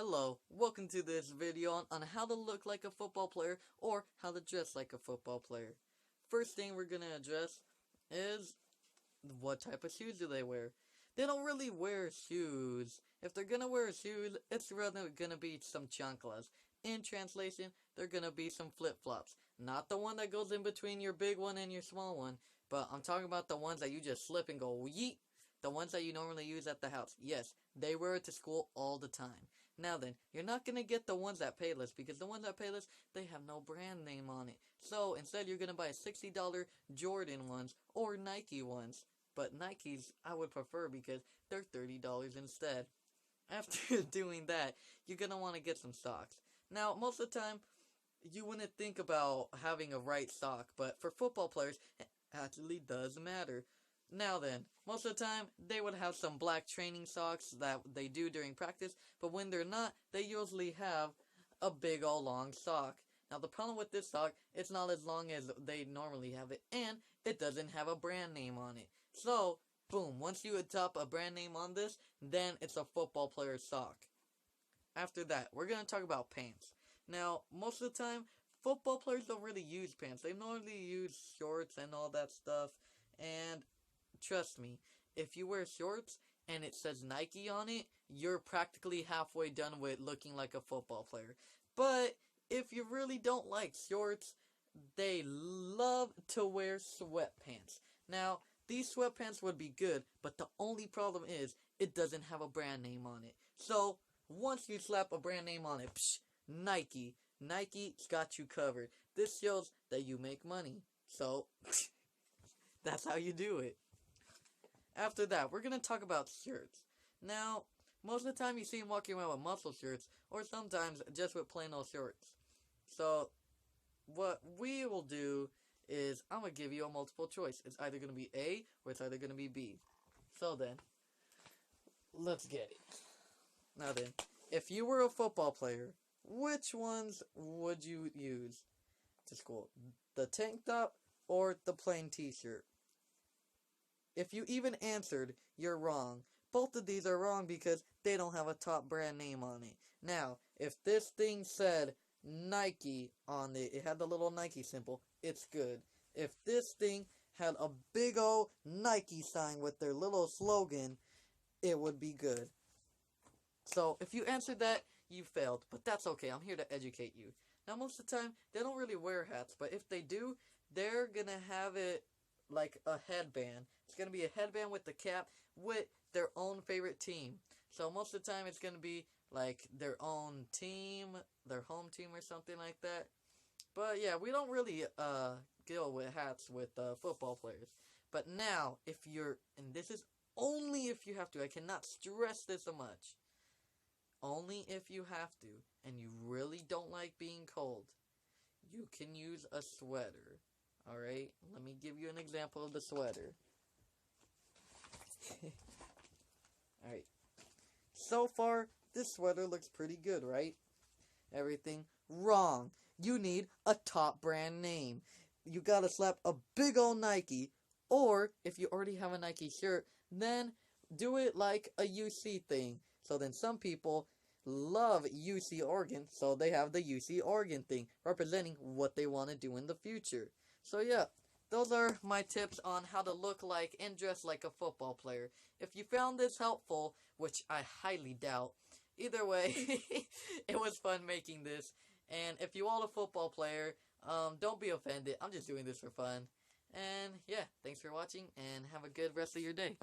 Hello, welcome to this video on how to look like a football player or how to dress like a football player. First thing we're going to address is what type of shoes do they wear. They don't really wear shoes. If they're going to wear shoes, it's rather going to be some chanclas. In translation, they're going to be some flip-flops. Not the one that goes in between your big one and your small one, but I'm talking about the ones that you just slip and go yeet. The ones that you normally use at the house. Yes, they wear it to school all the time. Now then, you're not going to get the ones at Payless, because the ones at Payless, they have no brand name on it. So, instead you're going to buy $60 Jordan ones, or Nike ones. But Nikes, I would prefer, because they're $30 instead. After doing that, you're going to want to get some socks. Now, most of the time, you wouldn't think about having a right sock, but for football players, it actually does matter. Now then, most of the time, they would have some black training socks that they do during practice, but when they're not, they usually have a big old long sock. Now the problem with this sock, it's not as long as they normally have it, and it doesn't have a brand name on it. So, boom, once you adopt a brand name on this, then it's a football player's sock. After that, we're going to talk about pants. Now, most of the time, football players don't really use pants. They normally use shorts and all that stuff, and trust me, if you wear shorts and it says Nike on it, you're practically halfway done with looking like a football player. But if you really don't like shorts, they love to wear sweatpants. Now, these sweatpants would be good, but the only problem is it doesn't have a brand name on it. So, once you slap a brand name on it, Nike. Nike's got you covered. This shows that you make money. So, that's how you do it. After that, we're going to talk about shirts. Now, most of the time you see them walking around with muscle shirts, or sometimes just with plain old shorts. So, what we will do is, I'm going to give you a multiple choice. It's either going to be A, or it's either going to be B. So then, let's get it. Now then, if you were a football player, which ones would you use to school? The tank top or the plain t-shirt? If you even answered, you're wrong. Both of these are wrong because they don't have a top brand name on it. Now, if this thing said Nike on it, it had the little Nike symbol, it's good. If this thing had a big old Nike sign with their little slogan, it would be good. So, if you answered that, you failed. But that's okay, I'm here to educate you. Now, most of the time, they don't really wear hats, but if they do, they're gonna have it like a headband. It's going to be a headband with the cap with their own favorite team. So most of the time it's going to be like their own team, their home team or something like that. But yeah, we don't really deal with hats with football players. But now, if you're, and this is only if you have to, I cannot stress this so much. Only if you have to, and you really don't like being cold, you can use a sweater. Alright, let me give you an example of the sweater. Alright, so far, this sweater looks pretty good, right? Everything wrong. You need a top brand name. You gotta slap a big old Nike, or if you already have a Nike shirt, then do it like a UC thing. So then some people love UC Oregon, so they have the UC Oregon thing, representing what they want to do in the future. So yeah, those are my tips on how to look like and dress like a football player. If you found this helpful, which I highly doubt, either way, it was fun making this. And if you are a football player, don't be offended. I'm just doing this for fun. And yeah, thanks for watching, and have a good rest of your day.